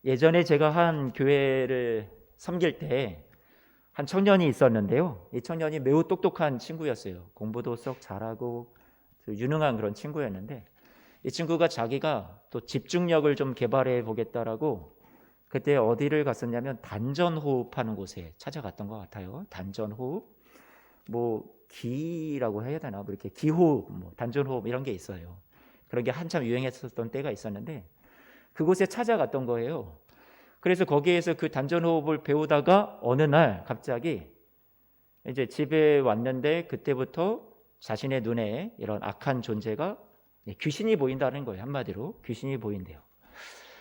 예전에 제가 한 교회를 섬길 때 한 청년이 있었는데요. 이 청년이 매우 똑똑한 친구였어요. 공부도 썩 잘하고 유능한 그런 친구였는데, 이 친구가 자기가 또 집중력을 좀 개발해 보겠다라고 그때 어디를 갔었냐면 단전호흡하는 곳에 찾아갔던 것 같아요. 단전호흡, 뭐 기라고 해야 되나, 뭐 이렇게 기호흡, 뭐 단전호흡 이런 게 있어요. 그런 게 한참 유행했었던 때가 있었는데 그곳에 찾아갔던 거예요. 그래서 거기에서 그 단전호흡을 배우다가 어느 날 갑자기 이제 집에 왔는데 그때부터 자신의 눈에 이런 악한 존재가, 귀신이 보인다는 거예요. 한마디로 귀신이 보인대요.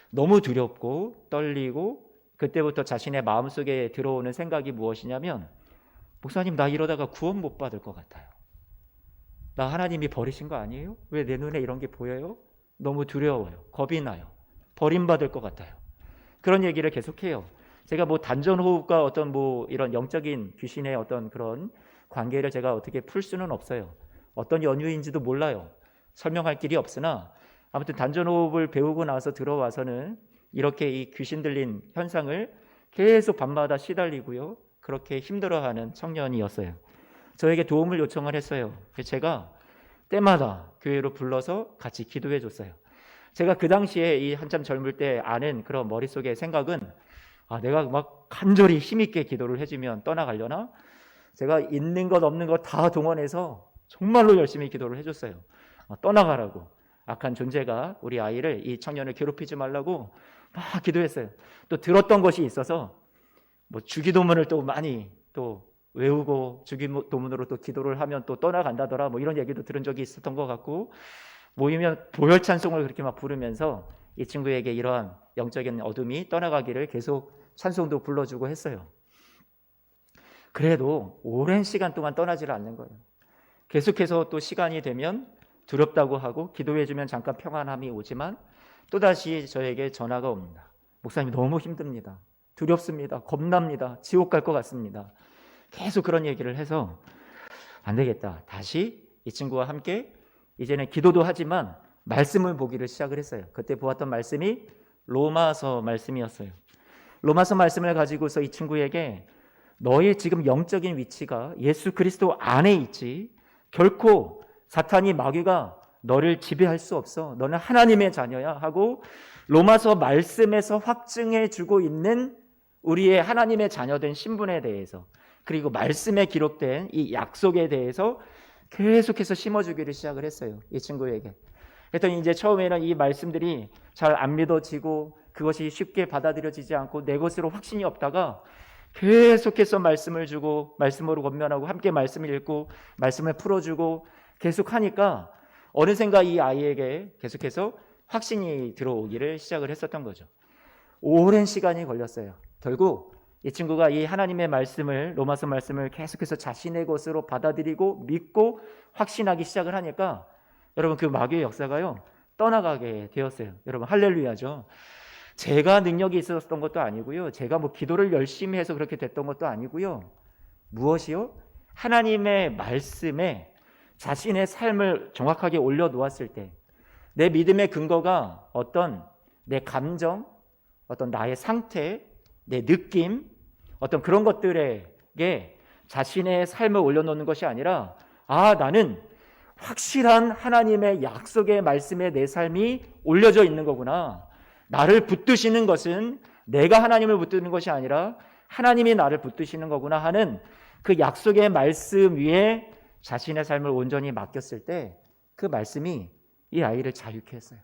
너무 두렵고 떨리고, 그때부터 자신의 마음속에 들어오는 생각이 무엇이냐면, 목사님, 나 이러다가 구원 못 받을 것 같아요. 나 하나님이 버리신 거 아니에요? 왜 내 눈에 이런 게 보여요? 너무 두려워요. 겁이 나요. 버림받을 것 같아요. 그런 얘기를 계속해요. 제가 뭐 단전호흡과 어떤 뭐 이런 영적인 귀신의 어떤 그런 관계를 제가 어떻게 풀 수는 없어요. 어떤 연유인지도 몰라요. 설명할 길이 없으나 아무튼 단전호흡을 배우고 나서 들어와서는 이렇게 이 귀신 들린 현상을 계속 밤마다 시달리고요. 그렇게 힘들어하는 청년이었어요. 저에게 도움을 요청을 했어요. 그래서 제가 때마다 교회로 불러서 같이 기도해 줬어요. 제가 그 당시에 이 한참 젊을 때 아는 그런 머릿속의 생각은, 내가 막 간절히 힘있게 기도를 해주면 떠나가려나? 제가 있는 것 없는 것 다 동원해서 정말로 열심히 기도를 해줬어요. 떠나가라고. 악한 존재가 우리 아이를, 이 청년을 괴롭히지 말라고 막 기도했어요. 또 들었던 것이 있어서 뭐 주기도문을 또 많이 또 외우고 주기도문으로 또 기도를 하면 또 떠나간다더라, 뭐 이런 얘기도 들은 적이 있었던 것 같고, 모이면 보혈 찬송을 그렇게 막 부르면서 이 친구에게 이러한 영적인 어둠이 떠나가기를 계속 찬송도 불러주고 했어요. 그래도 오랜 시간 동안 떠나지를 않는 거예요. 계속해서 또 시간이 되면 두렵다고 하고 기도해주면 잠깐 평안함이 오지만 또다시 저에게 전화가 옵니다. 목사님, 너무 힘듭니다. 두렵습니다. 겁납니다. 지옥 갈 것 같습니다. 계속 그런 얘기를 해서 안 되겠다. 다시 이 친구와 함께 이제는 기도도 하지만 말씀을 보기를 시작을 했어요. 그때 보았던 말씀이 로마서 말씀이었어요. 로마서 말씀을 가지고서 이 친구에게 너의 지금 영적인 위치가 예수 그리스도 안에 있지, 결코 사탄이, 마귀가 너를 지배할 수 없어. 너는 하나님의 자녀야 하고 로마서 말씀에서 확증해 주고 있는 우리의 하나님의 자녀된 신분에 대해서, 그리고 말씀에 기록된 이 약속에 대해서 계속해서 심어주기를 시작을 했어요. 이 친구에게. 그랬더니 이제 처음에는 이 말씀들이 잘 안 믿어지고 그것이 쉽게 받아들여지지 않고 내 것으로 확신이 없다가 계속해서 말씀을 주고 말씀으로 권면하고 함께 말씀을 읽고 말씀을 풀어주고 계속 하니까 어느샌가 이 아이에게 계속해서 확신이 들어오기를 시작을 했었던 거죠. 오랜 시간이 걸렸어요. 결국 이 친구가 이 하나님의 말씀을, 로마서 말씀을 계속해서 자신의 것으로 받아들이고 믿고 확신하기 시작을 하니까 여러분, 그 마귀의 역사가요 떠나가게 되었어요. 여러분, 할렐루야죠. 제가 능력이 있었던 것도 아니고요, 제가 뭐 기도를 열심히 해서 그렇게 됐던 것도 아니고요. 무엇이요? 하나님의 말씀에 자신의 삶을 정확하게 올려놓았을 때 내 믿음의 근거가 어떤 내 감정, 어떤 나의 상태, 내 느낌, 어떤 그런 것들에게 자신의 삶을 올려놓는 것이 아니라, 나는 확실한 하나님의 약속의 말씀에 내 삶이 올려져 있는 거구나. 나를 붙드시는 것은 내가 하나님을 붙드는 것이 아니라 하나님이 나를 붙드시는 거구나 하는 그 약속의 말씀 위에 자신의 삶을 온전히 맡겼을 때 그 말씀이 이 아이를 자유케 했어요.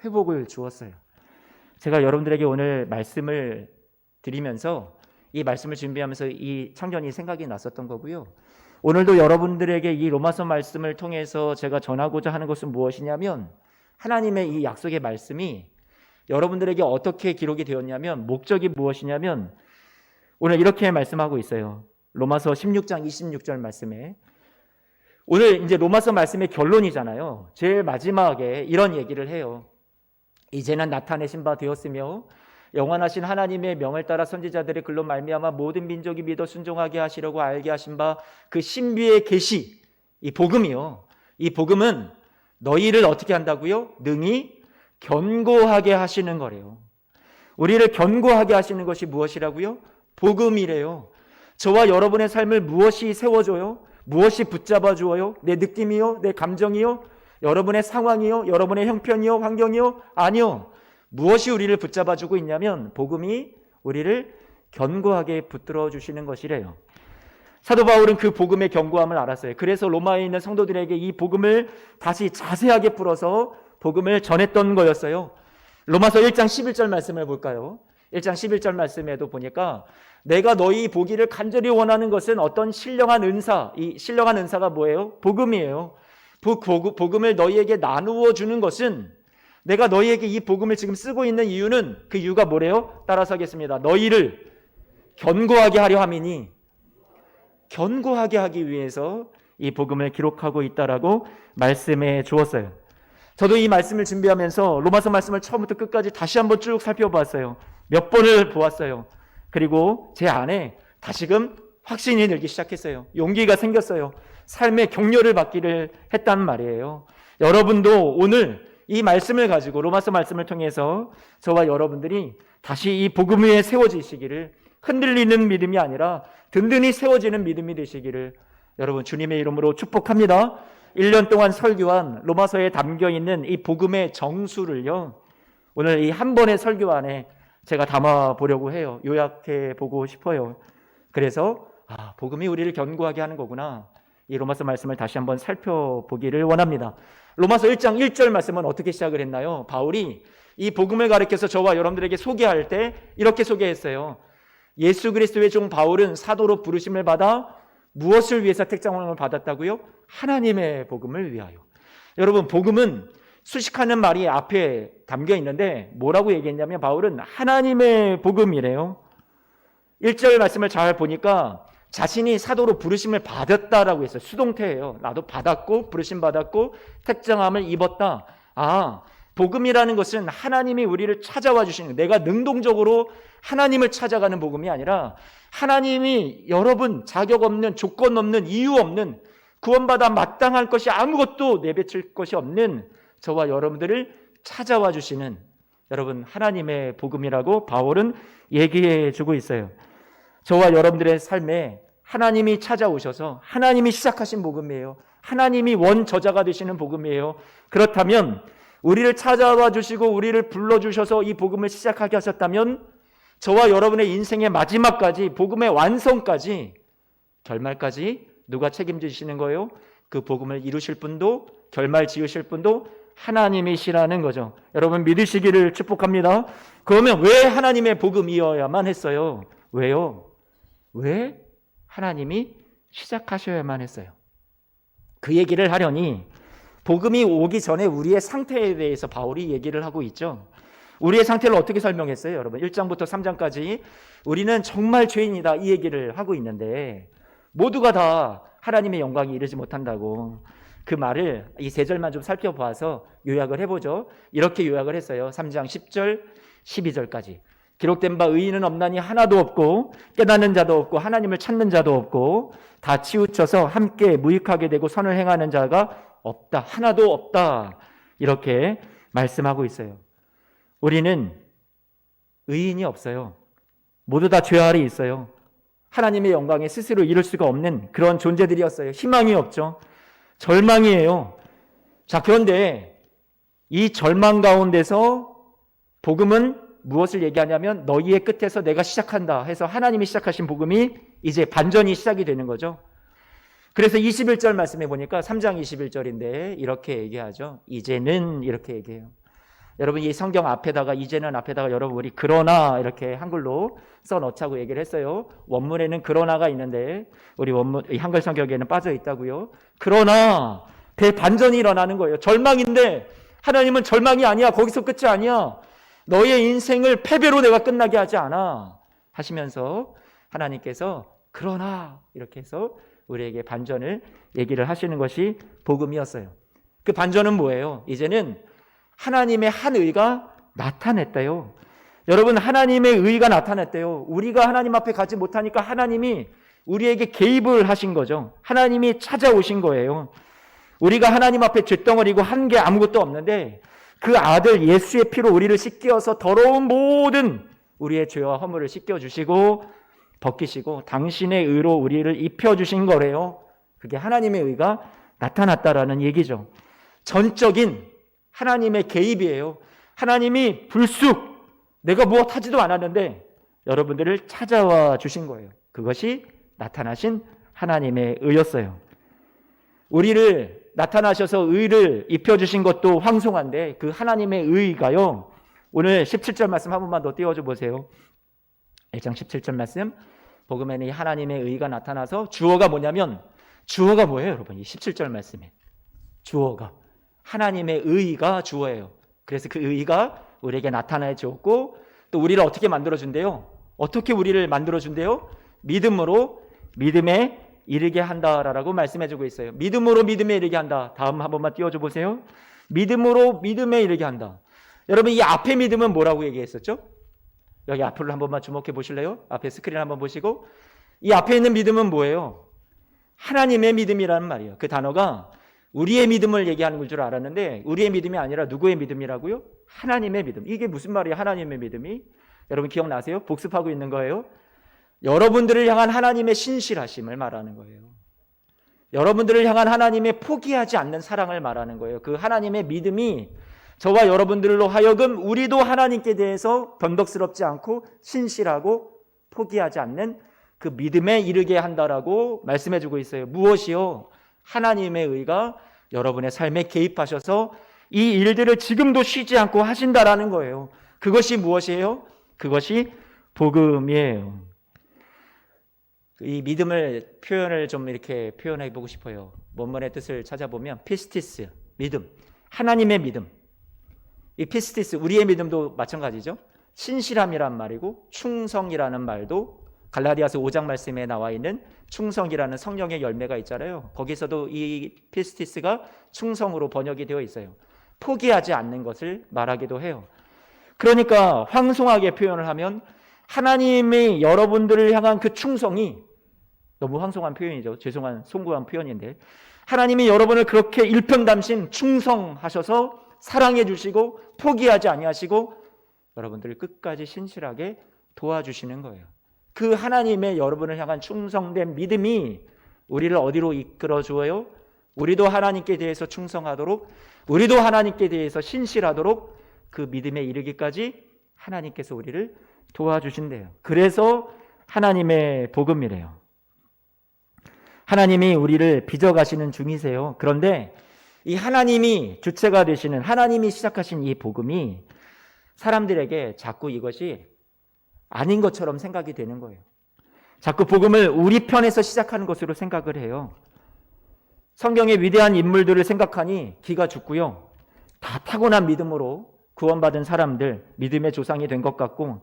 회복을 주었어요. 제가 여러분들에게 오늘 말씀을 드리면서 이 말씀을 준비하면서 이 청년이 생각이 났었던 거고요. 오늘도 여러분들에게 이 로마서 말씀을 통해서 제가 전하고자 하는 것은 무엇이냐면, 하나님의 이 약속의 말씀이 여러분들에게 어떻게 기록이 되었냐면, 목적이 무엇이냐면 오늘 이렇게 말씀하고 있어요. 로마서 16장 26절 말씀에, 오늘 이제 로마서 말씀의 결론이잖아요. 제일 마지막에 이런 얘기를 해요. 이제는 나타내신 바 되었으며 영원하신 하나님의 명을 따라 선지자들의 글로 말미암아 모든 민족이 믿어 순종하게 하시려고 알게 하신 바 그 신비의 계시, 이 복음이요, 이 복음은 너희를 어떻게 한다고요? 능히 견고하게 하시는 거래요. 우리를 견고하게 하시는 것이 무엇이라고요? 복음이래요. 저와 여러분의 삶을 무엇이 세워줘요? 무엇이 붙잡아주어요? 내 느낌이요? 내 감정이요? 여러분의 상황이요? 여러분의 형편이요? 환경이요? 아니요. 무엇이 우리를 붙잡아주고 있냐면 복음이 우리를 견고하게 붙들어 주시는 것이래요. 사도 바울은 그 복음의 견고함을 알았어요. 그래서 로마에 있는 성도들에게 이 복음을 다시 자세하게 풀어서 복음을 전했던 거였어요. 로마서 1장 11절 말씀을 볼까요? 1장 11절 말씀에도 보니까 내가 너희 보기를 간절히 원하는 것은 어떤 신령한 은사, 이 신령한 은사가 뭐예요? 복음이에요. 복음을 너희에게 나누어 주는 것은 내가 너희에게 이 복음을 지금 쓰고 있는 이유는 그 이유가 뭐래요? 따라서 하겠습니다. 너희를 견고하게 하려 함이니 견고하게 하기 위해서 이 복음을 기록하고 있다라고 말씀해 주었어요. 저도 이 말씀을 준비하면서 로마서 말씀을 처음부터 끝까지 다시 한번 쭉 살펴봤어요. 몇 번을 보았어요. 그리고 제 안에 다시금 확신이 늘기 시작했어요. 용기가 생겼어요. 삶의 격려를 받기를 했단 말이에요. 여러분도 오늘 이 말씀을 가지고 로마서 말씀을 통해서 저와 여러분들이 다시 이 복음 위에 세워지시기를, 흔들리는 믿음이 아니라 든든히 세워지는 믿음이 되시기를 여러분 주님의 이름으로 축복합니다. 1년 동안 설교한 로마서에 담겨있는 이 복음의 정수를요, 오늘 이 한 번의 설교 안에 제가 담아보려고 해요. 요약해 보고 싶어요. 그래서 복음이 우리를 견고하게 하는 거구나, 이 로마서 말씀을 다시 한번 살펴보기를 원합니다. 로마서 1장 1절 말씀은 어떻게 시작을 했나요? 바울이 이 복음을 가리켜서 저와 여러분들에게 소개할 때 이렇게 소개했어요. 예수 그리스도의 종 바울은 사도로 부르심을 받아 무엇을 위해서 택정함을 받았다고요? 하나님의 복음을 위하여. 여러분, 복음은 수식하는 말이 앞에 담겨 있는데 뭐라고 얘기했냐면 바울은 하나님의 복음이래요. 1절 말씀을 잘 보니까 자신이 사도로 부르심을 받았다라고 했어요. 수동태예요. 나도 받았고 부르심 받았고 택정함을 입었다. 복음이라는 것은 하나님이 우리를 찾아와 주시는, 내가 능동적으로 하나님을 찾아가는 복음이 아니라 하나님이 여러분 자격 없는, 조건 없는, 이유 없는, 구원받아 마땅할 것이 아무것도 내비칠 것이 없는 저와 여러분들을 찾아와 주시는 여러분 하나님의 복음이라고 바울은 얘기해 주고 있어요. 저와 여러분들의 삶에 하나님이 찾아오셔서 하나님이 시작하신 복음이에요. 하나님이 원저자가 되시는 복음이에요. 그렇다면 우리를 찾아와 주시고 우리를 불러주셔서 이 복음을 시작하게 하셨다면 저와 여러분의 인생의 마지막까지, 복음의 완성까지, 결말까지 누가 책임지시는 거예요? 그 복음을 이루실 분도 결말 지으실 분도 하나님이시라는 거죠. 여러분 믿으시기를 축복합니다. 그러면 왜 하나님의 복음이어야만 했어요? 왜요? 왜 하나님이 시작하셔야만 했어요? 그 얘기를 하려니 복음이 오기 전에 우리의 상태에 대해서 바울이 얘기를 하고 있죠. 우리의 상태를 어떻게 설명했어요? 여러분 1장부터 3장까지 우리는 정말 죄인이다 이 얘기를 하고 있는데 모두가 다 하나님의 영광에 이르지 못한다고, 그 말을 이 세 절만 좀 살펴봐서 요약을 해보죠. 이렇게 요약을 했어요. 3장 10절 12절까지 기록된 바 의인은 없나니 하나도 없고 깨닫는 자도 없고 하나님을 찾는 자도 없고 다 치우쳐서 함께 무익하게 되고 선을 행하는 자가 없다, 하나도 없다, 이렇게 말씀하고 있어요. 우리는 의인이 없어요. 모두 다 죄 아래 있어요. 하나님의 영광에 스스로 이룰 수가 없는 그런 존재들이었어요. 희망이 없죠. 절망이에요. 자, 그런데 이 절망 가운데서 복음은 무엇을 얘기하냐면 너희의 끝에서 내가 시작한다 해서 하나님이 시작하신 복음이 이제 반전이 시작이 되는 거죠. 그래서 21절 말씀해 보니까 3장 21절인데 이렇게 얘기하죠. 이제는 이렇게 얘기해요. 여러분 이 성경 앞에다가 이제는 앞에다가 여러분 우리 그러나 이렇게 한글로 써넣자고 얘기를 했어요. 원문에는 그러나가 있는데 우리 원문 이 한글 성경에는 빠져 있다고요. 그러나 대반전이 일어나는 거예요. 절망인데 하나님은 절망이 아니야. 거기서 끝이 아니야. 너의 인생을 패배로 내가 끝나게 하지 않아 하시면서 하나님께서 그러나 이렇게 해서 우리에게 반전을 얘기를 하시는 것이 복음이었어요. 그 반전은 뭐예요? 이제는 하나님의 한 의가 나타냈대요. 여러분 하나님의 의가 나타났대요. 우리가 하나님 앞에 가지 못하니까 하나님이 우리에게 개입을 하신 거죠. 하나님이 찾아오신 거예요. 우리가 하나님 앞에 쇳덩어리고 한 게 아무것도 없는데 그 아들 예수의 피로 우리를 씻겨서 더러운 모든 우리의 죄와 허물을 씻겨주시고 벗기시고 당신의 의로 우리를 입혀주신 거래요. 그게 하나님의 의가 나타났다라는 얘기죠. 전적인 하나님의 개입이에요. 하나님이 불쑥 내가 무엇 하지도 않았는데 여러분들을 찾아와 주신 거예요. 그것이 나타나신 하나님의 의였어요. 우리를 나타나셔서 의를 입혀주신 것도 황송한데 그 하나님의 의가요. 오늘 17절 말씀 한 번만 더 띄워줘 보세요. 1장 17절 말씀. 복음에는 하나님의 의가 나타나서 주어가 뭐냐면 주어가 뭐예요 여러분? 이 17절 말씀에 주어가 하나님의 의가 주어예요. 그래서 그 의가 우리에게 나타나 주었고 또 우리를 어떻게 만들어준대요? 어떻게 우리를 만들어준대요? 믿음으로 믿음에 이르게 한다라고 말씀해주고 있어요. 믿음으로 믿음에 이르게 한다. 다음 한 번만 띄워줘 보세요. 믿음으로 믿음에 이르게 한다. 여러분 이 앞에 믿음은 뭐라고 얘기했었죠? 여기 앞으로 한 번만 주목해 보실래요? 앞에 스크린 한번 보시고 이 앞에 있는 믿음은 뭐예요? 하나님의 믿음이라는 말이에요. 그 단어가 우리의 믿음을 얘기하는 걸 줄 알았는데 우리의 믿음이 아니라 누구의 믿음이라고요? 하나님의 믿음. 이게 무슨 말이에요? 하나님의 믿음이? 여러분 기억나세요? 복습하고 있는 거예요. 여러분들을 향한 하나님의 신실하심을 말하는 거예요. 여러분들을 향한 하나님의 포기하지 않는 사랑을 말하는 거예요. 그 하나님의 믿음이 저와 여러분들로 하여금 우리도 하나님께 대해서 변덕스럽지 않고 신실하고 포기하지 않는 그 믿음에 이르게 한다라고 말씀해주고 있어요. 무엇이요? 하나님의 의가 여러분의 삶에 개입하셔서 이 일들을 지금도 쉬지 않고 하신다라는 거예요. 그것이 무엇이에요? 그것이 복음이에요. 이 믿음을 표현을 좀 이렇게 표현해 보고 싶어요. 원문의 뜻을 찾아보면 피스티스, 믿음, 하나님의 믿음. 이 피스티스, 우리의 믿음도 마찬가지죠. 신실함이란 말이고 충성이라는 말도 갈라디아서 5장 말씀에 나와 있는 충성이라는 성령의 열매가 있잖아요. 거기서도 이 피스티스가 충성으로 번역이 되어 있어요. 포기하지 않는 것을 말하기도 해요. 그러니까 황송하게 표현을 하면 하나님이 여러분들을 향한 그 충성이 너무 황송한 표현이죠. 죄송한 송구한 표현인데 하나님이 여러분을 그렇게 일편단심 충성하셔서 사랑해 주시고 포기하지 아니하시고 여러분들을 끝까지 신실하게 도와주시는 거예요. 그 하나님의 여러분을 향한 충성된 믿음이 우리를 어디로 이끌어 주어요? 우리도 하나님께 대해서 충성하도록 우리도 하나님께 대해서 신실하도록 그 믿음에 이르기까지 하나님께서 우리를 도와주신대요. 그래서 하나님의 복음이래요. 하나님이 우리를 빚어가시는 중이세요. 그런데 이 하나님이 주체가 되시는 하나님이 시작하신 이 복음이 사람들에게 자꾸 이것이 아닌 것처럼 생각이 되는 거예요. 자꾸 복음을 우리 편에서 시작하는 것으로 생각을 해요. 성경의 위대한 인물들을 생각하니 기가 죽고요. 다 타고난 믿음으로 구원받은 사람들, 믿음의 조상이 된 것 같고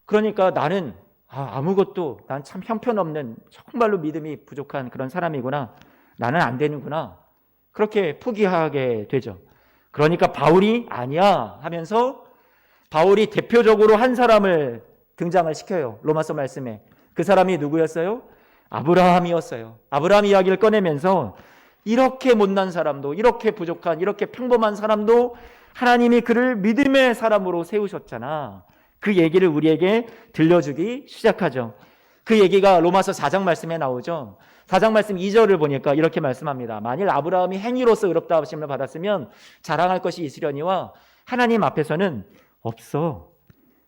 그러니까 나는 아무것도 난 참 형편없는 정말로 믿음이 부족한 그런 사람이구나. 나는 안 되는구나. 그렇게 포기하게 되죠. 그러니까 바울이 아니야 하면서 바울이 대표적으로 한 사람을 등장을 시켜요. 로마서 말씀에. 그 사람이 누구였어요? 아브라함이었어요. 아브라함 이야기를 꺼내면서 이렇게 못난 사람도 이렇게 부족한 이렇게 평범한 사람도 하나님이 그를 믿음의 사람으로 세우셨잖아. 그 얘기를 우리에게 들려주기 시작하죠. 그 얘기가 로마서 4장 말씀에 나오죠. 4장 말씀 2절을 보니까 이렇게 말씀합니다. 만일 아브라함이 행위로서 의롭다 하심을 받았으면 자랑할 것이 있으려니와 하나님 앞에서는 없어.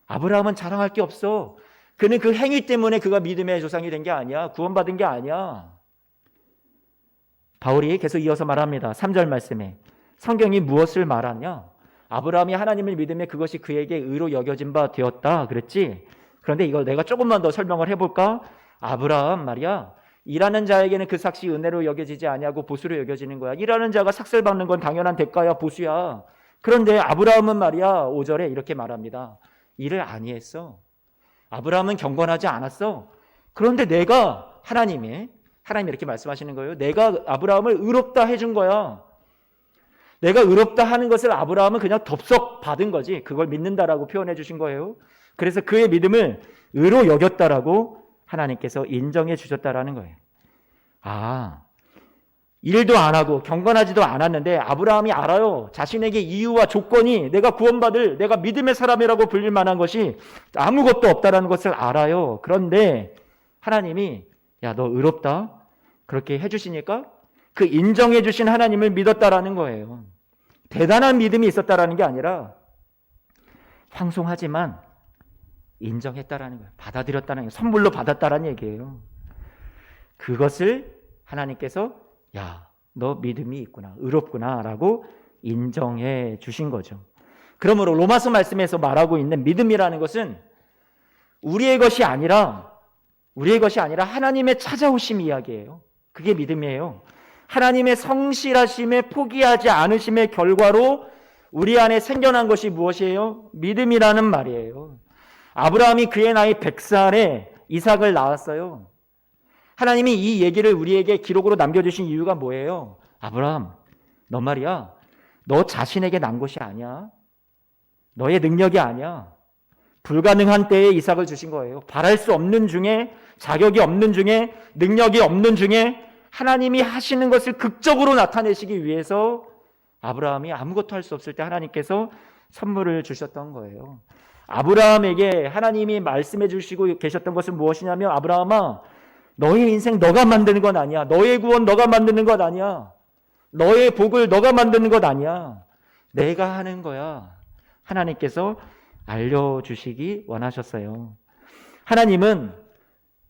아브라함은 자랑할 게 없어. 그는 그 행위 때문에 그가 믿음의 조상이 된 게 아니야. 구원받은 게 아니야. 바울이 계속 이어서 말합니다. 3절 말씀에 성경이 무엇을 말하냐? 아브라함이 하나님을 믿음에 그것이 그에게 의로 여겨진 바 되었다 그랬지. 그런데 이걸 내가 조금만 더 설명을 해볼까? 아브라함 말이야. 일하는 자에게는 그 삭시 은혜로 여겨지지 아니하고 보수로 여겨지는 거야. 일하는 자가 삭슬 받는 건 당연한 대가야, 보수야. 그런데 아브라함은 말이야 5절에 이렇게 말합니다. 일을 아니했어. 아브라함은 경건하지 않았어. 그런데 내가 하나님이 이렇게 말씀하시는 거예요. 내가 아브라함을 의롭다 해준 거야. 내가 의롭다 하는 것을 아브라함은 그냥 덥석 받은 거지. 그걸 믿는다라고 표현해 주신 거예요. 그래서 그의 믿음을 의로 여겼다라고 하나님께서 인정해 주셨다라는 거예요. 일도 안 하고 경건하지도 않았는데 아브라함이 알아요. 자신에게 이유와 조건이 내가 구원받을 내가 믿음의 사람이라고 불릴 만한 것이 아무것도 없다라는 것을 알아요. 그런데 하나님이 야, 너 의롭다. 그렇게 해주시니까 그 인정해 주신 하나님을 믿었다라는 거예요. 대단한 믿음이 있었다라는 게 아니라 황송하지만 인정했다라는 거예요. 받아들였다는 거예요. 선물로 받았다라는 얘기예요. 그것을 하나님께서 야, 너 믿음이 있구나, 의롭구나 라고 인정해 주신 거죠. 그러므로 로마서 말씀에서 말하고 있는 믿음이라는 것은 우리의 것이 아니라 하나님의 찾아오심 이야기예요. 그게 믿음이에요. 하나님의 성실하심에 포기하지 않으심의 결과로 우리 안에 생겨난 것이 무엇이에요? 믿음이라는 말이에요. 아브라함이 그의 나이 100살에 이삭을 낳았어요. 하나님이 이 얘기를 우리에게 기록으로 남겨주신 이유가 뭐예요? 아브라함, 너 말이야, 너 자신에게 난 것이 아니야. 너의 능력이 아니야. 불가능한 때에 이삭을 주신 거예요. 바랄 수 없는 중에, 자격이 없는 중에, 능력이 없는 중에 하나님이 하시는 것을 극적으로 나타내시기 위해서 아브라함이 아무것도 할 수 없을 때 하나님께서 선물을 주셨던 거예요. 아브라함에게 하나님이 말씀해 주시고 계셨던 것은 무엇이냐면, 아브라함아, 너의 인생 너가 만드는 건 아니야. 너의 구원 너가 만드는 것 아니야. 너의 복을 너가 만드는 것 아니야. 내가 하는 거야. 하나님께서 알려주시기 원하셨어요. 하나님은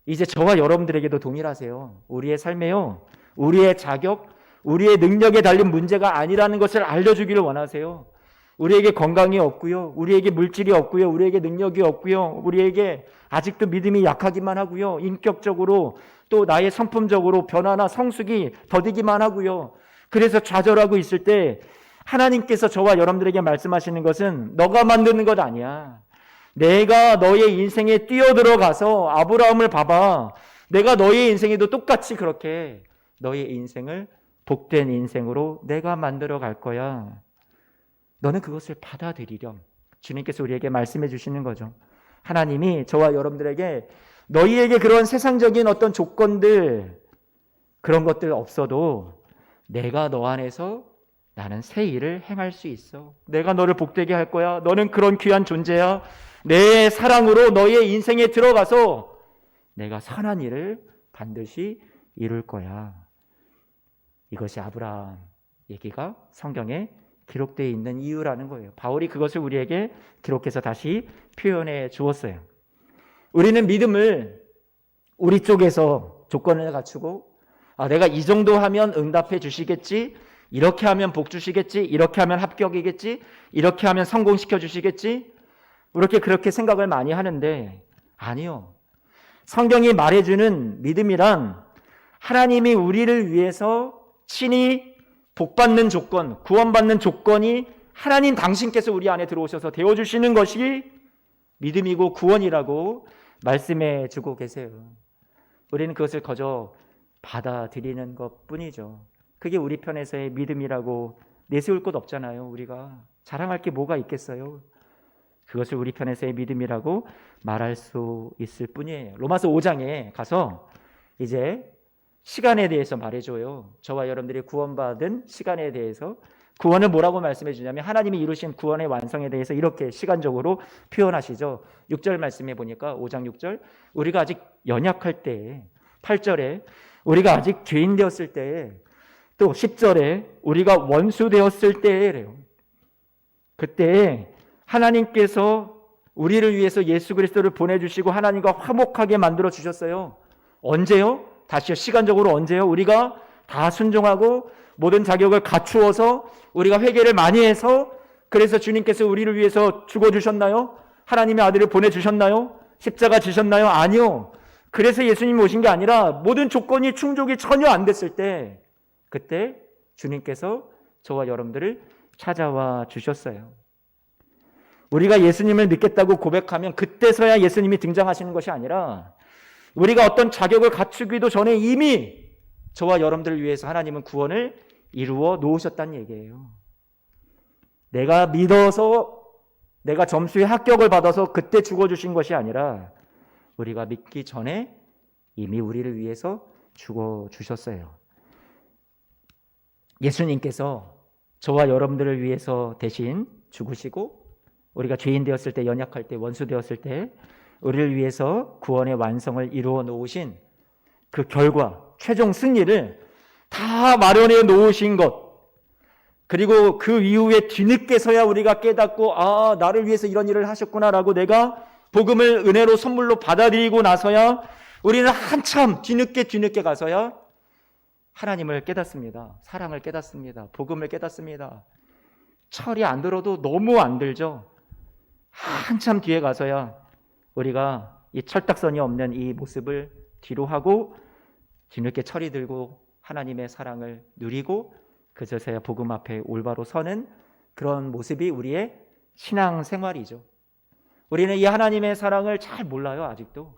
이제 저와 여러분들에게도 동일하세요. 우리의 삶에요, 우리의 자격, 우리의 능력에 달린 문제가 아니라는 것을 알려주기를 원하세요. 우리에게 건강이 없고요, 우리에게 물질이 없고요, 우리에게 능력이 없고요, 우리에게 아직도 믿음이 약하기만 하고요, 인격적으로 또 나의 성품적으로 변화나 성숙이 더디기만 하고요. 그래서 좌절하고 있을 때 하나님께서 저와 여러분들에게 말씀하시는 것은 너가 만드는 것 아니야. 내가 너의 인생에 뛰어들어가서 아브라함을 봐봐. 내가 너의 인생에도 똑같이 그렇게 너의 인생을 복된 인생으로 내가 만들어 갈 거야. 너는 그것을 받아들이렴. 주님께서 우리에게 말씀해 주시는 거죠. 하나님이 저와 여러분들에게 너희에게 그런 세상적인 어떤 조건들, 그런 것들 없어도 내가 너 안에서 나는 새 일을 행할 수 있어. 내가 너를 복되게 할 거야. 너는 그런 귀한 존재야. 내 사랑으로 너의 인생에 들어가서 내가 선한 일을 반드시 이룰 거야. 이것이 아브라함 얘기가 성경에 기록되어 있는 이유라는 거예요. 바울이 그것을 우리에게 기록해서 다시 표현해 주었어요. 우리는 믿음을 우리 쪽에서 조건을 갖추고 내가 이 정도 하면 응답해 주시겠지, 이렇게 하면 복 주시겠지, 이렇게 하면 합격이겠지, 이렇게 하면 성공시켜 주시겠지, 그렇게 생각을 많이 하는데 아니요. 성경이 말해주는 믿음이란 하나님이 우리를 위해서 친히 복받는 조건, 구원받는 조건이 하나님 당신께서 우리 안에 들어오셔서 되어주시는 것이 믿음이고 구원이라고 말씀해 주고 계세요. 우리는 그것을 거저 받아들이는 것뿐이죠. 그게 우리 편에서의 믿음이라고 내세울 것 없잖아요. 우리가 자랑할 게 뭐가 있겠어요. 그것을 우리 편에서의 믿음이라고 말할 수 있을 뿐이에요. 로마서 5장에 가서 이제 시간에 대해서 말해줘요. 저와 여러분들이 구원받은 시간에 대해서, 구원은 뭐라고 말씀해 주냐면 하나님이 이루신 구원의 완성에 대해서 이렇게 시간적으로 표현하시죠. 6절 말씀해 보니까 5장 6절, 우리가 아직 연약할 때에, 8절에 우리가 아직 죄인 되었을 때에, 또 10절에 우리가 원수 되었을 때에래요. 그때 하나님께서 우리를 위해서 예수 그리스도를 보내주시고 하나님과 화목하게 만들어 주셨어요. 언제요? 다시요, 시간적으로 언제요? 우리가 다 순종하고 모든 자격을 갖추어서 우리가 회개를 많이 해서, 그래서 주님께서 우리를 위해서 죽어주셨나요? 하나님의 아들을 보내주셨나요? 십자가 지셨나요? 아니요. 그래서 예수님이 오신 게 아니라 모든 조건이 충족이 전혀 안 됐을 때, 그때 주님께서 저와 여러분들을 찾아와 주셨어요. 우리가 예수님을 믿겠다고 고백하면 그때서야 예수님이 등장하시는 것이 아니라 우리가 어떤 자격을 갖추기도 전에 이미 저와 여러분들을 위해서 하나님은 구원을 이루어 놓으셨다는 얘기예요. 내가 믿어서, 내가 점수에 합격을 받아서 그때 죽어주신 것이 아니라 우리가 믿기 전에 이미 우리를 위해서 죽어주셨어요. 예수님께서 저와 여러분들을 위해서 대신 죽으시고 우리가 죄인 되었을 때, 연약할 때, 원수 되었을 때 우리를 위해서 구원의 완성을 이루어 놓으신 그 결과, 최종 승리를 다 마련해 놓으신 것, 그리고 그 이후에 뒤늦게서야 우리가 깨닫고 나를 위해서 이런 일을 하셨구나라고 내가 복음을 은혜로 선물로 받아들이고 나서야 우리는 한참 뒤늦게 가서야 하나님을 깨닫습니다. 사랑을 깨닫습니다. 복음을 깨닫습니다. 철이 안 들어도 너무 안 들죠. 한참 뒤에 가서야 우리가 이 철딱선이 없는 이 모습을 뒤로 하고 뒤늦게 철이 들고 하나님의 사랑을 누리고 그제서야 복음 앞에 올바로 서는 그런 모습이 우리의 신앙 생활이죠. 우리는 이 하나님의 사랑을 잘 몰라요, 아직도.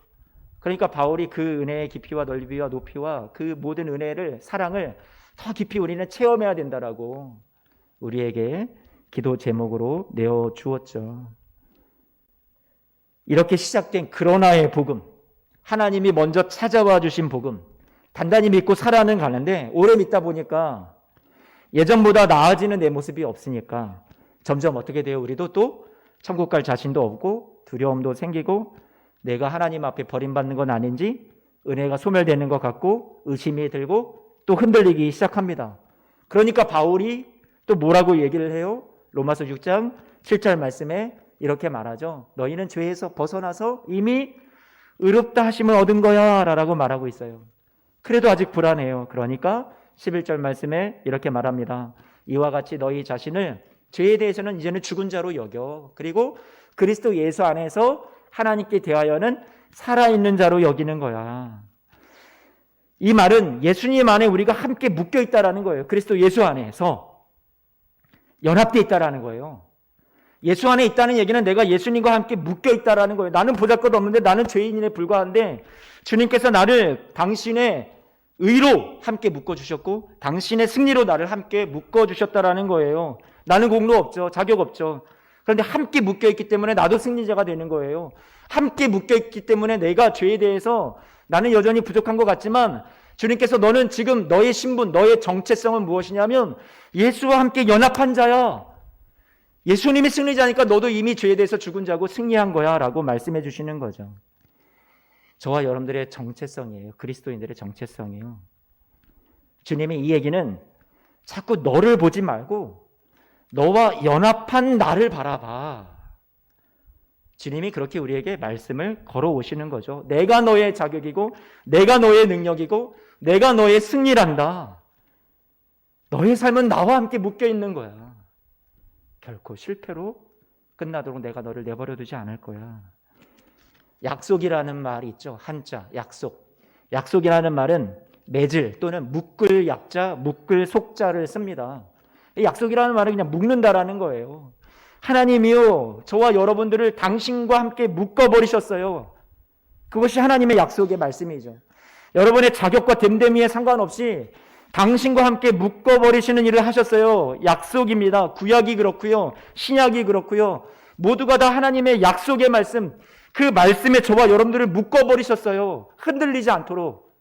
그러니까 바울이 그 은혜의 깊이와 넓이와 높이와 그 모든 은혜를, 사랑을 더 깊이 우리는 체험해야 된다라고 우리에게 기도 제목으로 내어 주었죠. 이렇게 시작된 그러나의 복음, 하나님이 먼저 찾아와 주신 복음, 단단히 믿고 살아는 가는데 오래 믿다 보니까 예전보다 나아지는 내 모습이 없으니까 점점 어떻게 돼요? 우리도 또 천국 갈 자신도 없고 두려움도 생기고 내가 하나님 앞에 버림받는 건 아닌지 은혜가 소멸되는 것 같고 의심이 들고 또 흔들리기 시작합니다. 그러니까 바울이 또 뭐라고 얘기를 해요? 로마서 6장 7절 말씀에 이렇게 말하죠. 너희는 죄에서 벗어나서 이미 의롭다 하심을 얻은 거야 라고 말하고 있어요. 그래도 아직 불안해요. 그러니까 11절 말씀에 이렇게 말합니다. 이와 같이 너희 자신을 죄에 대해서는 이제는 죽은 자로 여겨. 그리고 그리스도 예수 안에서 하나님께 대하여는 살아있는 자로 여기는 거야. 이 말은 예수님 안에 우리가 함께 묶여 있다라는 거예요. 그리스도 예수 안에서 연합되어 있다라는 거예요. 예수 안에 있다는 얘기는 내가 예수님과 함께 묶여 있다라는 거예요. 나는 보잘것없는데, 나는 죄인에 불과한데 주님께서 나를 당신의 의로 함께 묶어주셨고 당신의 승리로 나를 함께 묶어주셨다라는 거예요. 나는 공로 없죠. 자격 없죠. 그런데 함께 묶여있기 때문에 나도 승리자가 되는 거예요. 함께 묶여있기 때문에 내가 죄에 대해서 나는 여전히 부족한 것 같지만 주님께서 너는 지금 너의 신분, 너의 정체성은 무엇이냐면 예수와 함께 연합한 자야. 예수님이 승리자니까 너도 이미 죄에 대해서 죽은 자고 승리한 거야 라고 말씀해 주시는 거죠. 저와 여러분들의 정체성이에요. 그리스도인들의 정체성이에요. 주님이 이 얘기는 자꾸 너를 보지 말고 너와 연합한 나를 바라봐. 주님이 그렇게 우리에게 말씀을 걸어오시는 거죠. 내가 너의 자격이고 내가 너의 능력이고 내가 너의 승리란다. 너의 삶은 나와 함께 묶여 있는 거야. 결코 실패로 끝나도록 내가 너를 내버려 두지 않을 거야. 약속이라는 말이 있죠. 한자, 약속. 약속이라는 말은 맺을 또는 묶을 약자, 묶을 속자를 씁니다. 이 약속이라는 말은 그냥 묶는다라는 거예요. 하나님이요, 저와 여러분들을 당신과 함께 묶어버리셨어요. 그것이 하나님의 약속의 말씀이죠. 여러분의 자격과 됨됨이에 상관없이 당신과 함께 묶어버리시는 일을 하셨어요. 약속입니다. 구약이 그렇고요, 신약이 그렇고요. 모두가 다 하나님의 약속의 말씀, 그 말씀에 저와 여러분들을 묶어버리셨어요. 흔들리지 않도록,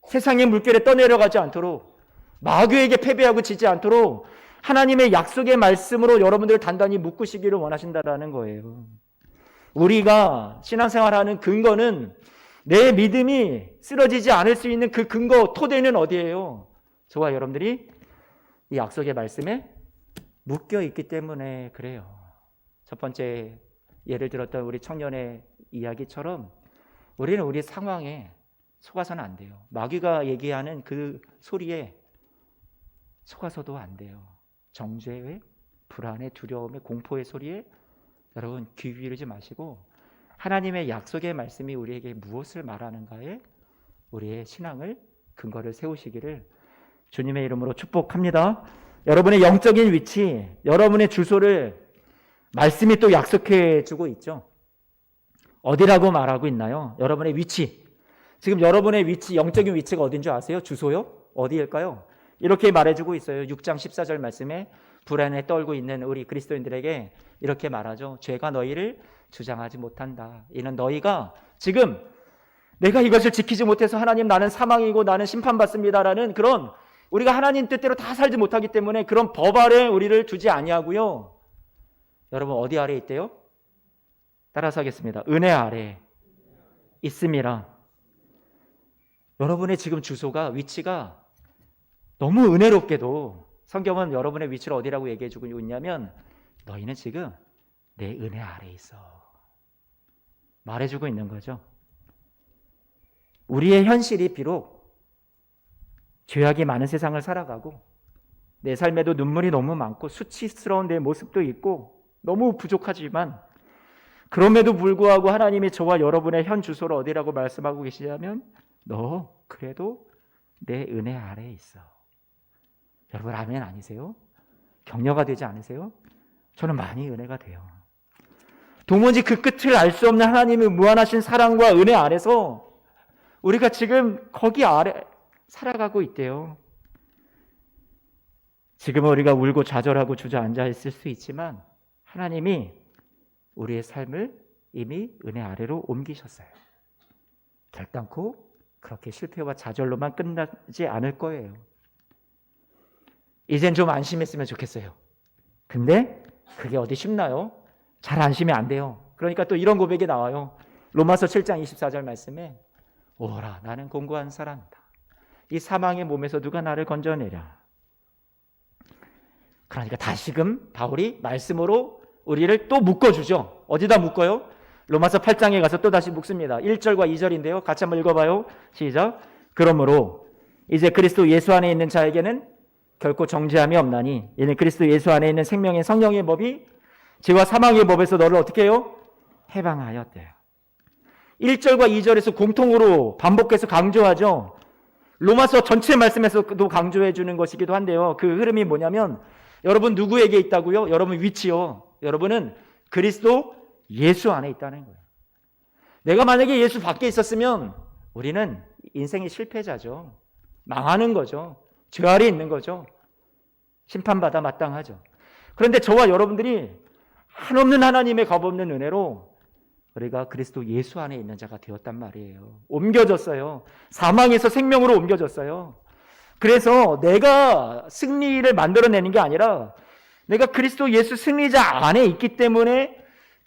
세상의 물결에 떠내려가지 않도록, 마귀에게 패배하고 지지 않도록 하나님의 약속의 말씀으로 여러분들을 단단히 묶으시기를 원하신다라는 거예요. 우리가 신앙생활하는 근거는 내 믿음이 쓰러지지 않을 수 있는 그 근거, 토대는 어디예요? 저와 여러분들이 이 약속의 말씀에 묶여 있기 때문에 그래요. 첫 번째 예를 들었던 우리 청년의 이야기처럼 우리는 우리 상황에 속아서는 안 돼요. 마귀가 얘기하는 그 소리에 속아서도 안 돼요. 정죄의, 불안의, 두려움의, 공포의 소리에 여러분 귀 기울이지 마시고 하나님의 약속의 말씀이 우리에게 무엇을 말하는가에 우리의 신앙을, 근거를 세우시기를 주님의 이름으로 축복합니다. 여러분의 영적인 위치, 여러분의 주소를 말씀이 또 약속해 주고 있죠. 어디라고 말하고 있나요? 여러분의 위치. 지금 여러분의 위치, 영적인 위치가 어딘 줄 아세요? 주소요? 어디일까요? 이렇게 말해주고 있어요. 6장 14절 말씀에 불안에 떨고 있는 우리 그리스도인들에게 이렇게 말하죠. 죄가 너희를 주장하지 못한다. 이는 너희가 지금 내가 이것을 지키지 못해서 하나님 나는 사망이고 나는 심판받습니다라는 그런 우리가 하나님 뜻대로 다 살지 못하기 때문에 그런 법 아래 우리를 두지 아니하고요. 여러분 어디 아래 있대요? 따라서 하겠습니다. 은혜 아래 있음이라. 여러분의 지금 주소가, 위치가 너무 은혜롭게도 성경은 여러분의 위치를 어디라고 얘기해 주고 있냐면 너희는 지금 내 은혜 아래 있어 말해주고 있는 거죠. 우리의 현실이 비록 죄악이 많은 세상을 살아가고 내 삶에도 눈물이 너무 많고 수치스러운 내 모습도 있고 너무 부족하지만 그럼에도 불구하고 하나님이 저와 여러분의 현 주소를 어디라고 말씀하고 계시냐면 너 그래도 내 은혜 아래에 있어. 여러분 아멘 아니세요? 격려가 되지 않으세요? 저는 많이 은혜가 돼요. 도무지 그 끝을 알 수 없는 하나님의 무한하신 사랑과 은혜 아래서 우리가 지금 거기 아래 살아가고 있대요. 지금 우리가 울고 좌절하고 주저앉아 있을 수 있지만 하나님이 우리의 삶을 이미 은혜 아래로 옮기셨어요. 결단코 그렇게 실패와 좌절로만 끝나지 않을 거예요. 이젠 좀 안심했으면 좋겠어요. 근데 그게 어디 쉽나요? 잘 안심이 안 돼요. 그러니까 또 이런 고백이 나와요. 로마서 7장 24절 말씀에 오라 나는 공고한 사람이다. 이 사망의 몸에서 누가 나를 건져내랴. 그러니까 다시금 바울이 말씀으로 우리를 또 묶어주죠. 어디다 묶어요? 로마서 8장에 가서 또 다시 묶습니다. 1절과 2절인데요. 같이 한번 읽어봐요. 시작. 그러므로 이제 그리스도 예수 안에 있는 자에게는 결코 정죄함이 없나니 이는 그리스도 예수 안에 있는 생명의 성령의 법이 죄와 사망의 법에서 너를 어떻게 해요? 해방하였대요. 1절과 2절에서 공통으로 반복해서 강조하죠. 로마서 전체 말씀에서도 강조해 주는 것이기도 한데요. 그 흐름이 뭐냐면 여러분 누구에게 있다고요? 여러분 위치요. 여러분은 그리스도 예수 안에 있다는 거예요. 내가 만약에 예수 밖에 있었으면 우리는 인생의 실패자죠. 망하는 거죠. 죄 아래 있는 거죠. 심판받아 마땅하죠. 그런데 저와 여러분들이 한없는 하나님의 값없는 은혜로 우리가 그리스도 예수 안에 있는 자가 되었단 말이에요. 옮겨졌어요. 사망에서 생명으로 옮겨졌어요. 그래서 내가 승리를 만들어내는 게 아니라 내가 그리스도 예수 승리자 안에 있기 때문에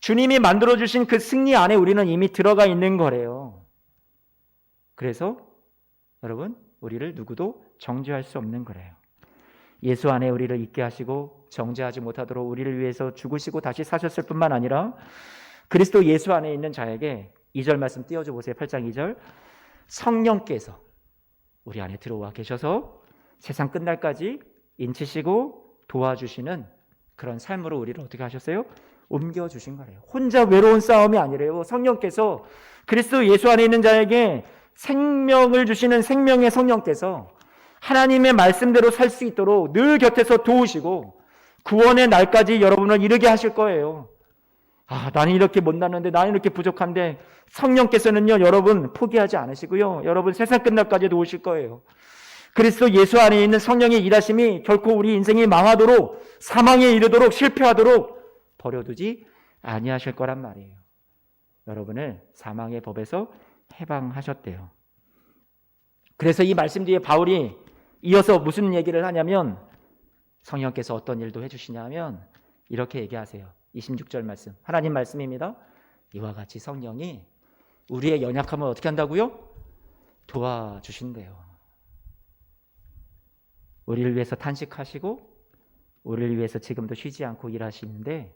주님이 만들어주신 그 승리 안에 우리는 이미 들어가 있는 거래요. 그래서 여러분 우리를 누구도 정죄할 수 없는 거래요. 예수 안에 우리를 있게 하시고 정죄하지 못하도록 우리를 위해서 죽으시고 다시 사셨을 뿐만 아니라 그리스도 예수 안에 있는 자에게 2절 말씀 띄워줘 보세요. 8장 2절 성령께서 우리 안에 들어와 계셔서 세상 끝날까지 인치시고 도와주시는 그런 삶으로 우리를 어떻게 하셨어요? 옮겨주신 거래요. 혼자 외로운 싸움이 아니래요. 성령께서 그리스도 예수 안에 있는 자에게 생명을 주시는 생명의 성령께서 하나님의 말씀대로 살 수 있도록 늘 곁에서 도우시고 구원의 날까지 여러분을 이르게 하실 거예요. 나는 이렇게 못났는데 나는 이렇게 부족한데 성령께서는요 여러분 포기하지 않으시고요. 여러분 세상 끝날까지 도우실 거예요. 그리스도 예수 안에 있는 성령의 일하심이 결코 우리 인생이 망하도록 사망에 이르도록 실패하도록 버려두지 아니하실 거란 말이에요. 여러분을 사망의 법에서 해방하셨대요. 그래서 이 말씀 뒤에 바울이 이어서 무슨 얘기를 하냐면 성령께서 어떤 일도 해주시냐면 이렇게 얘기하세요. 26절 말씀 하나님 말씀입니다. 이와 같이 성령이 우리의 연약함을 어떻게 한다고요? 도와주신대요. 우리를 위해서 탄식하시고 우리를 위해서 지금도 쉬지 않고 일하시는데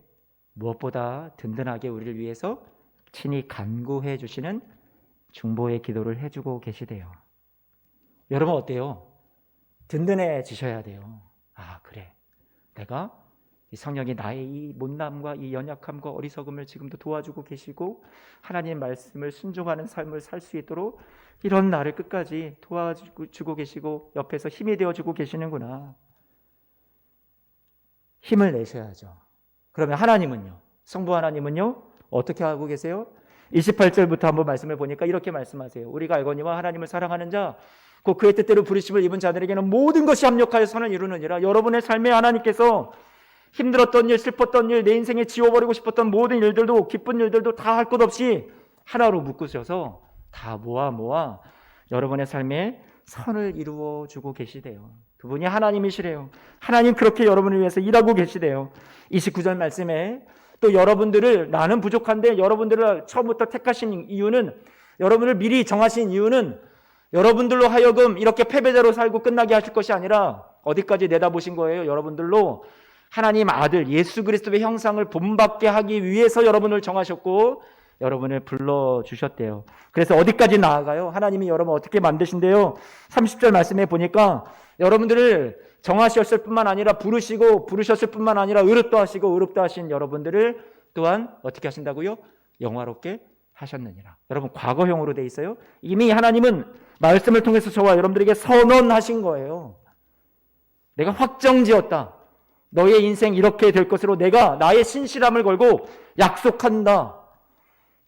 무엇보다 든든하게 우리를 위해서 친히 간구해 주시는 중보의 기도를 해주고 계시대요. 여러분 어때요? 든든해지셔야 돼요. 그래 내가 이 성령이 나의 이 못남과 이 연약함과 어리석음을 지금도 도와주고 계시고 하나님 말씀을 순종하는 삶을 살 수 있도록 이런 나를 끝까지 도와주고 계시고 옆에서 힘이 되어주고 계시는구나. 힘을 내셔야죠. 그러면 하나님은요? 성부 하나님은요? 어떻게 하고 계세요? 28절부터 한번 말씀을 보니까 이렇게 말씀하세요. 우리가 알거니와 하나님을 사랑하는 자 곧 그의 뜻대로 부르심을 입은 자들에게는 모든 것이 합력하여 선을 이루느니라. 여러분의 삶에 하나님께서 힘들었던 일, 슬펐던 일, 내 인생에 지워버리고 싶었던 모든 일들도 기쁜 일들도 다 할 것 없이 하나로 묶으셔서 다 모아 여러분의 삶에 선을 이루어 주고 계시대요. 그분이 하나님이시래요. 하나님 그렇게 여러분을 위해서 일하고 계시대요. 29절 말씀에 또 여러분들을, 나는 부족한데 여러분들을 처음부터 택하신 이유는, 여러분을 미리 정하신 이유는 여러분들로 하여금 이렇게 패배자로 살고 끝나게 하실 것이 아니라 어디까지 내다보신 거예요? 여러분들로 하나님 아들 예수 그리스도의 형상을 본받게 하기 위해서 여러분을 정하셨고 여러분을 불러주셨대요. 그래서 어디까지 나아가요? 하나님이 여러분 어떻게 만드신대요? 30절 말씀에 보니까 여러분들을 정하셨을 뿐만 아니라 부르셨을 뿐만 아니라 의롭다 하시고 의롭다 하신 여러분들을 또한 어떻게 하신다고요? 영화롭게 하셨느니라. 여러분 과거형으로 돼 있어요. 이미 하나님은 말씀을 통해서 저와 여러분들에게 선언하신 거예요. 내가 확정지었다. 너의 인생 이렇게 될 것으로 내가 나의 신실함을 걸고 약속한다.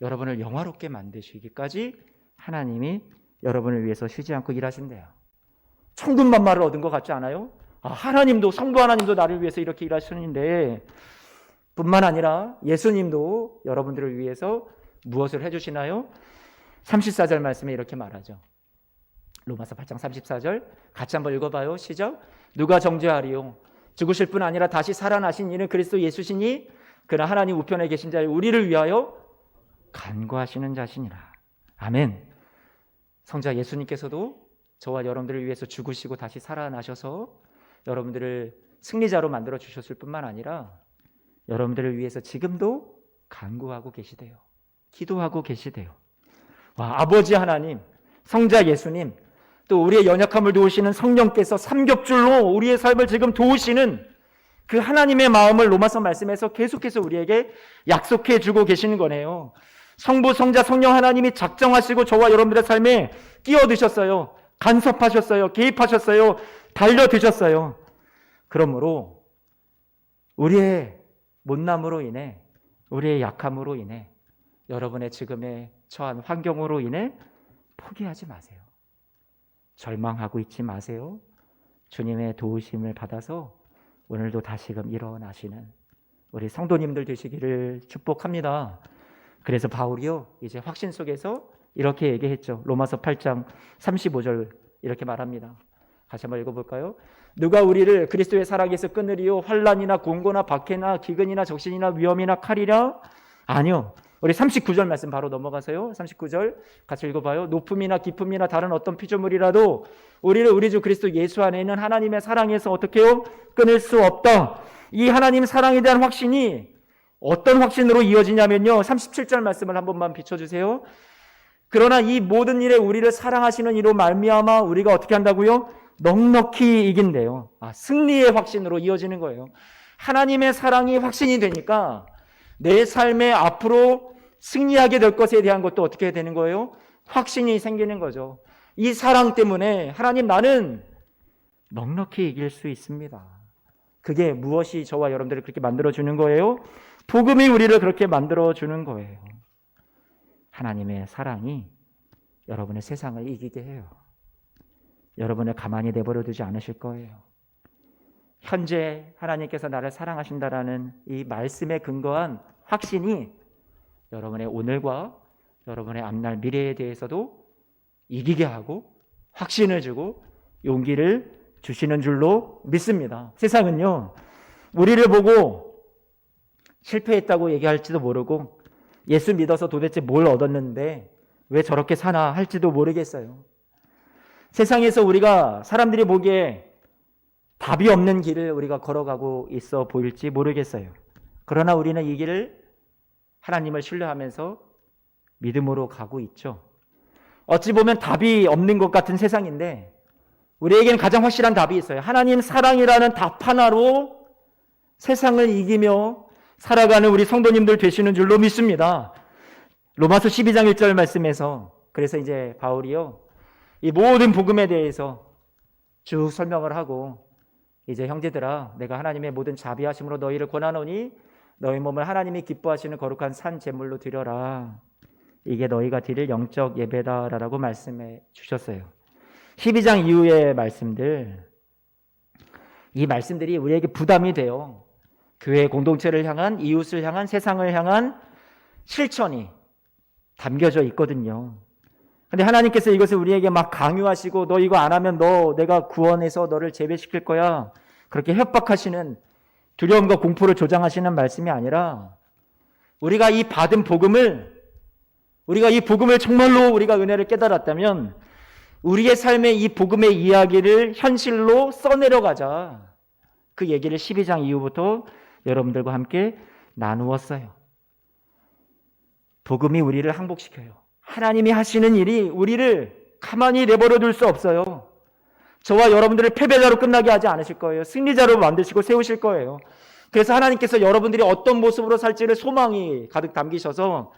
여러분을 영화롭게 만드시기까지 하나님이 여러분을 위해서 쉬지 않고 일하신대요. 천군만마를 얻은 것 같지 않아요? 하나님도, 성부 하나님도 나를 위해서 이렇게 일하시는데 뿐만 아니라 예수님도 여러분들을 위해서 무엇을 해주시나요? 34절 말씀에 이렇게 말하죠. 로마서 8장 34절 같이 한번 읽어봐요. 시작. 누가 정죄하리요? 죽으실 뿐 아니라 다시 살아나신 이는 그리스도 예수시니 그나 하나님 우편에 계신 자의 우리를 위하여 간구하시는 자시니라. 아멘. 성자 예수님께서도 저와 여러분들을 위해서 죽으시고 다시 살아나셔서 여러분들을 승리자로 만들어 주셨을 뿐만 아니라 여러분들을 위해서 지금도 간구하고 계시대요. 기도하고 계시대요. 아버지 하나님, 성자 예수님, 또 우리의 연약함을 도우시는 성령께서 삼겹줄로 우리의 삶을 지금 도우시는 그 하나님의 마음을 로마서 말씀에서 계속해서 우리에게 약속해 주고 계시는 거네요. 성부, 성자, 성령 하나님이 작정하시고 저와 여러분들의 삶에 끼어드셨어요. 간섭하셨어요. 개입하셨어요. 달려드셨어요. 그러므로 우리의 못남으로 인해, 우리의 약함으로 인해, 여러분의 지금의 처한 환경으로 인해 포기하지 마세요. 절망하고 있지 마세요. 주님의 도우심을 받아서 오늘도 다시금 일어나시는 우리 성도님들 되시기를 축복합니다. 그래서 바울이요, 이제 확신 속에서 이렇게 얘기했죠. 로마서 8장 35절 이렇게 말합니다. 다시 한번 읽어볼까요? 누가 우리를 그리스도의 사랑에서 끊으리요? 환난이나 공고나 박해나 기근이나 적신이나 위험이나 칼이라? 아니요. 우리 39절 말씀 바로 넘어가세요. 39절 같이 읽어봐요. 높음이나 깊음이나 다른 어떤 피조물이라도 우리를 우리 주 그리스도 예수 안에 있는 하나님의 사랑에서 어떻게 해요? 끊을 수 없다. 이 하나님 사랑에 대한 확신이 어떤 확신으로 이어지냐면요, 37절 말씀을 한 번만 비춰주세요. 그러나 이 모든 일에 우리를 사랑하시는 이로 말미암아 우리가 어떻게 한다고요? 넉넉히 이긴대요. 승리의 확신으로 이어지는 거예요. 하나님의 사랑이 확신이 되니까 내 삶에 앞으로 승리하게 될 것에 대한 것도 어떻게 되는 거예요? 확신이 생기는 거죠. 이 사랑 때문에 하나님, 나는 넉넉히 이길 수 있습니다. 그게 무엇이 저와 여러분들을 그렇게 만들어주는 거예요? 복음이 우리를 그렇게 만들어주는 거예요. 하나님의 사랑이 여러분의 세상을 이기게 해요. 여러분을 가만히 내버려 두지 않으실 거예요. 현재 하나님께서 나를 사랑하신다라는 이 말씀에 근거한 확신이 여러분의 오늘과 여러분의 앞날 미래에 대해서도 이기게 하고 확신을 주고 용기를 주시는 줄로 믿습니다. 세상은요, 우리를 보고 실패했다고 얘기할지도 모르고 예수 믿어서 도대체 뭘 얻었는데 왜 저렇게 사나 할지도 모르겠어요. 세상에서 우리가 사람들이 보기에 답이 없는 길을 우리가 걸어가고 있어 보일지 모르겠어요. 그러나 우리는 이 길을 하나님을 신뢰하면서 믿음으로 가고 있죠. 어찌 보면 답이 없는 것 같은 세상인데 우리에게는 가장 확실한 답이 있어요. 하나님 사랑이라는 답 하나로 세상을 이기며 살아가는 우리 성도님들 되시는 줄로 믿습니다. 로마서 12장 1절 말씀에서 그래서 이제 바울이요, 이 모든 복음에 대해서 쭉 설명을 하고, 이제 형제들아, 내가 하나님의 모든 자비하심으로 너희를 권하노니 너희 몸을 하나님이 기뻐하시는 거룩한 산 제물로 드려라. 이게 너희가 드릴 영적 예배다라고 말씀해 주셨어요. 12장 이후의 말씀들, 이 말씀들이 우리에게 부담이 돼요. 교회 공동체를 향한, 이웃을 향한, 세상을 향한 실천이 담겨져 있거든요. 근데 하나님께서 이것을 우리에게 막 강요하시고 너 이거 안 하면 내가 구원해서 너를 제외시킬 거야. 그렇게 협박하시는 두려움과 공포를 조장하시는 말씀이 아니라 우리가 이 받은 복음을 우리가 이 복음을 정말로 우리가 은혜를 깨달았다면 우리의 삶의 이 복음의 이야기를 현실로 써내려가자. 그 얘기를 12장 이후부터 여러분들과 함께 나누었어요. 복음이 우리를 항복시켜요. 하나님이 하시는 일이 우리를 가만히 내버려 둘 수 없어요. 저와 여러분들을 패배자로 끝나게 하지 않으실 거예요. 승리자로 만드시고 세우실 거예요. 그래서 하나님께서 여러분들이 어떤 모습으로 살지를 소망이 가득 담기셔서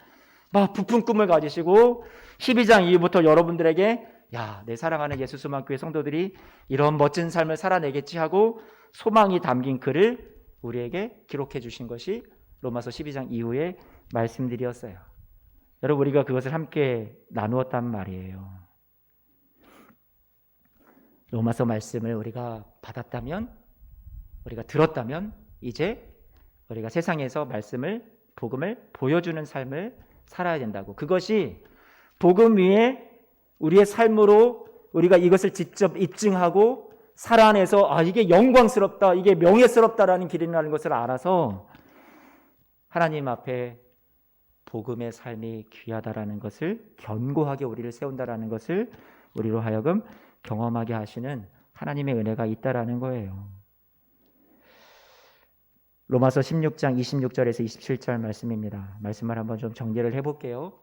막 부푼 꿈을 가지시고 12장 이후부터 여러분들에게 야, 내 사랑하는 예수수만교회 성도들이 이런 멋진 삶을 살아내겠지 하고 소망이 담긴 글을 우리에게 기록해 주신 것이 로마서 12장 이후의 말씀들이었어요. 여러분, 우리가 그것을 함께 나누었단 말이에요. 로마서 말씀을 우리가 받았다면, 우리가 들었다면 이제 우리가 세상에서 복음을 보여주는 삶을 살아야 된다고. 그것이 복음 위에 우리의 삶으로 우리가 이것을 직접 입증하고 살아내서 이게 영광스럽다, 이게 명예스럽다라는 길이라는 것을 알아서 하나님 앞에 복음의 삶이 귀하다라는 것을 견고하게 우리를 세운다라는 것을 우리로 하여금 경험하게 하시는 하나님의 은혜가 있다라는 거예요. 로마서 16장 26절에서 27절 말씀입니다. 말씀을 한번 좀 정리를 해볼게요.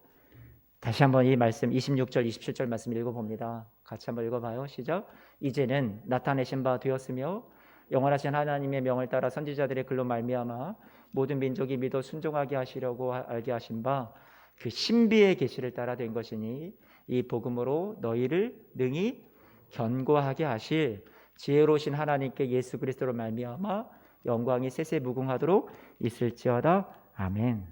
다시 한번 이 말씀 26절 27절 말씀 읽어봅니다. 같이 한번 읽어봐요. 시작. 이제는 나타내신 바 되었으며 영원하신 하나님의 명을 따라 선지자들의 글로 말미암아 모든 민족이 믿어 순종하게 하시려고 알게 하신 바 그 신비의 계시를 따라 된 것이니 이 복음으로 너희를 능히 견고하게 하실 지혜로우신 하나님께 예수 그리스도로 말미암아 영광이 세세무궁하도록 있을지어다. 아멘.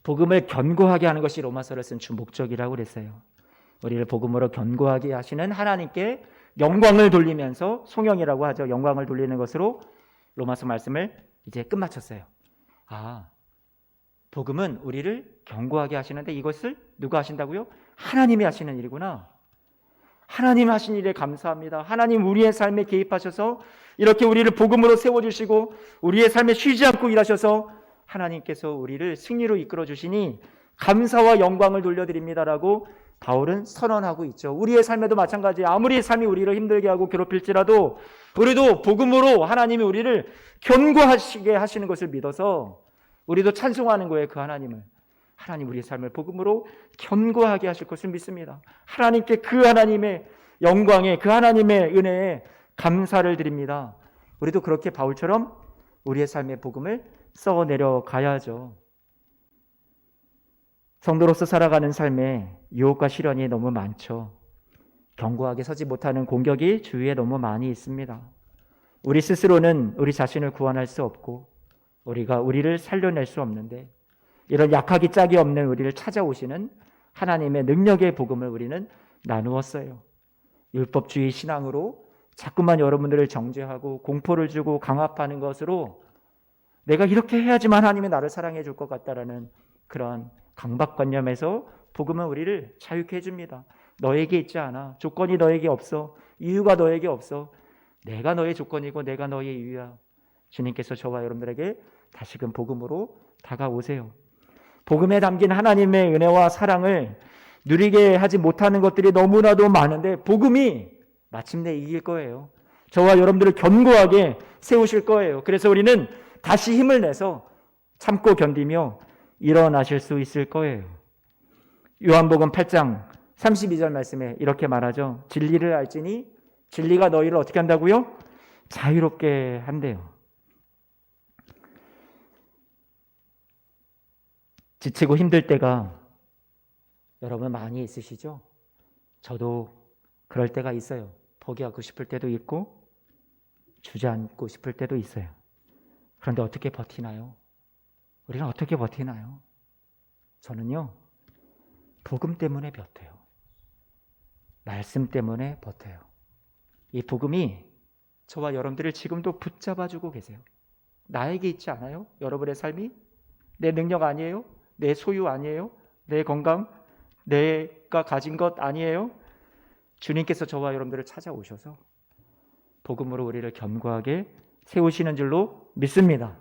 복음을 견고하게 하는 것이 로마서를 쓴 주 목적이라고 그랬어요. 우리를 복음으로 견고하게 하시는 하나님께 영광을 돌리면서 송영이라고 하죠. 영광을 돌리는 것으로 로마서 말씀을 이제 끝마쳤어요. 복음은 우리를 견고하게 하시는데 이것을 누가 하신다고요? 하나님이 하시는 일이구나. 하나님 하신 일에 감사합니다. 하나님 우리의 삶에 개입하셔서 이렇게 우리를 복음으로 세워주시고 우리의 삶에 쉬지 않고 일하셔서 하나님께서 우리를 승리로 이끌어 주시니 감사와 영광을 돌려드립니다라고 바울은 선언하고 있죠. 우리의 삶에도 마찬가지예요. 아무리 삶이 우리를 힘들게 하고 괴롭힐지라도 우리도 복음으로 하나님이 우리를 견고하시게 하시는 것을 믿어서 우리도 찬송하는 거예요. 그 하나님을. 하나님 우리의 삶을 복음으로 견고하게 하실 것을 믿습니다. 하나님께 그 하나님의 영광에 그 하나님의 은혜에 감사를 드립니다. 우리도 그렇게 바울처럼 우리의 삶의 복음을 써내려 가야죠. 성도로서 살아가는 삶에 유혹과 시련이 너무 많죠. 견고하게 서지 못하는 공격이 주위에 너무 많이 있습니다. 우리 스스로는 우리 자신을 구원할 수 없고 우리가 우리를 살려낼 수 없는데 이런 약하기 짝이 없는 우리를 찾아오시는 하나님의 능력의 복음을 우리는 나누었어요. 율법주의 신앙으로 자꾸만 여러분들을 정죄하고 공포를 주고 강압하는 것으로 내가 이렇게 해야지만 하나님이 나를 사랑해 줄 것 같다라는 그런 강박관념에서 복음은 우리를 자유케 해줍니다. 너에게 있지 않아. 조건이 너에게 없어. 이유가 너에게 없어. 내가 너의 조건이고 내가 너의 이유야. 주님께서 저와 여러분들에게 다시금 복음으로 다가오세요. 복음에 담긴 하나님의 은혜와 사랑을 누리게 하지 못하는 것들이 너무나도 많은데 복음이 마침내 이길 거예요. 저와 여러분들을 견고하게 세우실 거예요. 그래서 우리는 다시 힘을 내서 참고 견디며 일어나실 수 있을 거예요. 요한복음 8장 32절 말씀에 이렇게 말하죠. 진리를 알지니 진리가 너희를 어떻게 한다고요? 자유롭게 한대요. 지치고 힘들 때가 여러분 많이 있으시죠? 저도 그럴 때가 있어요. 포기하고 싶을 때도 있고 주저앉고 싶을 때도 있어요. 그런데 어떻게 버티나요? 우리는 어떻게 버티나요? 저는요, 복음 때문에 버텨요. 말씀 때문에 버텨요. 이 복음이 저와 여러분들을 지금도 붙잡아주고 계세요. 나에게 있지 않아요? 여러분의 삶이? 내 능력 아니에요? 내 소유 아니에요? 내 건강? 내가 가진 것 아니에요? 주님께서 저와 여러분들을 찾아오셔서 복음으로 우리를 견고하게 세우시는 줄로 믿습니다.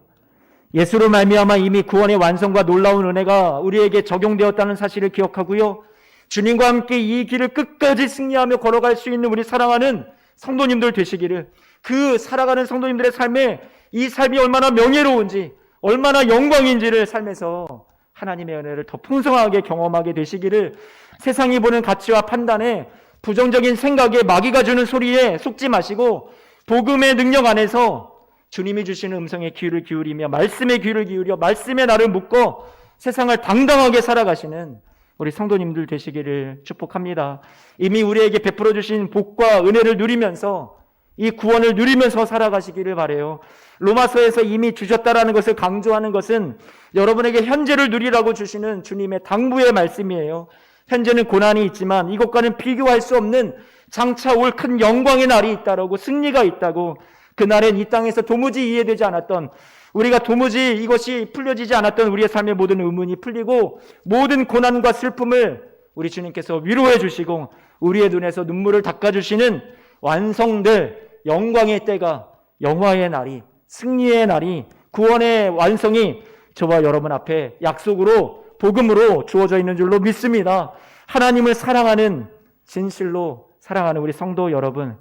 예수로 말미암아 이미 구원의 완성과 놀라운 은혜가 우리에게 적용되었다는 사실을 기억하고요. 주님과 함께 이 길을 끝까지 승리하며 걸어갈 수 있는 우리 사랑하는 성도님들 되시기를, 그 살아가는 성도님들의 삶에 이 삶이 얼마나 명예로운지, 얼마나 영광인지를 삶에서 하나님의 은혜를 더 풍성하게 경험하게 되시기를, 세상이 보는 가치와 판단에, 부정적인 생각에, 마귀가 주는 소리에 속지 마시고 복음의 능력 안에서 주님이 주시는 음성에 귀를 기울이며 말씀에 귀를 기울여 말씀에 나를 묶어 세상을 당당하게 살아가시는 우리 성도님들 되시기를 축복합니다. 이미 우리에게 베풀어 주신 복과 은혜를 누리면서 이 구원을 누리면서 살아가시기를 바라요. 로마서에서 이미 주셨다라는 것을 강조하는 것은 여러분에게 현재를 누리라고 주시는 주님의 당부의 말씀이에요. 현재는 고난이 있지만 이것과는 비교할 수 없는 장차 올 큰 영광의 날이 있다라고, 승리가 있다고, 그날엔 이 땅에서 도무지 이해되지 않았던, 우리가 도무지 이것이 풀려지지 않았던 우리의 삶의 모든 의문이 풀리고 모든 고난과 슬픔을 우리 주님께서 위로해 주시고 우리의 눈에서 눈물을 닦아주시는 완성될 영광의 때가, 영화의 날이, 승리의 날이, 구원의 완성이 저와 여러분 앞에 약속으로, 복음으로 주어져 있는 줄로 믿습니다. 하나님을 사랑하는, 진실로 사랑하는 우리 성도 여러분,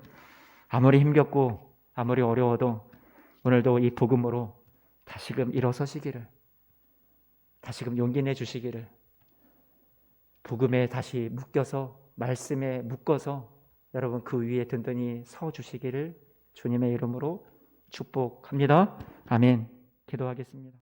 아무리 힘겹고 아무리 어려워도 오늘도 이 복음으로 다시금 일어서시기를, 다시금 용기 내주시기를, 복음에 다시 묶여서, 말씀에 묶어서 여러분 그 위에 든든히 서주시기를 주님의 이름으로 축복합니다. 아멘. 기도하겠습니다.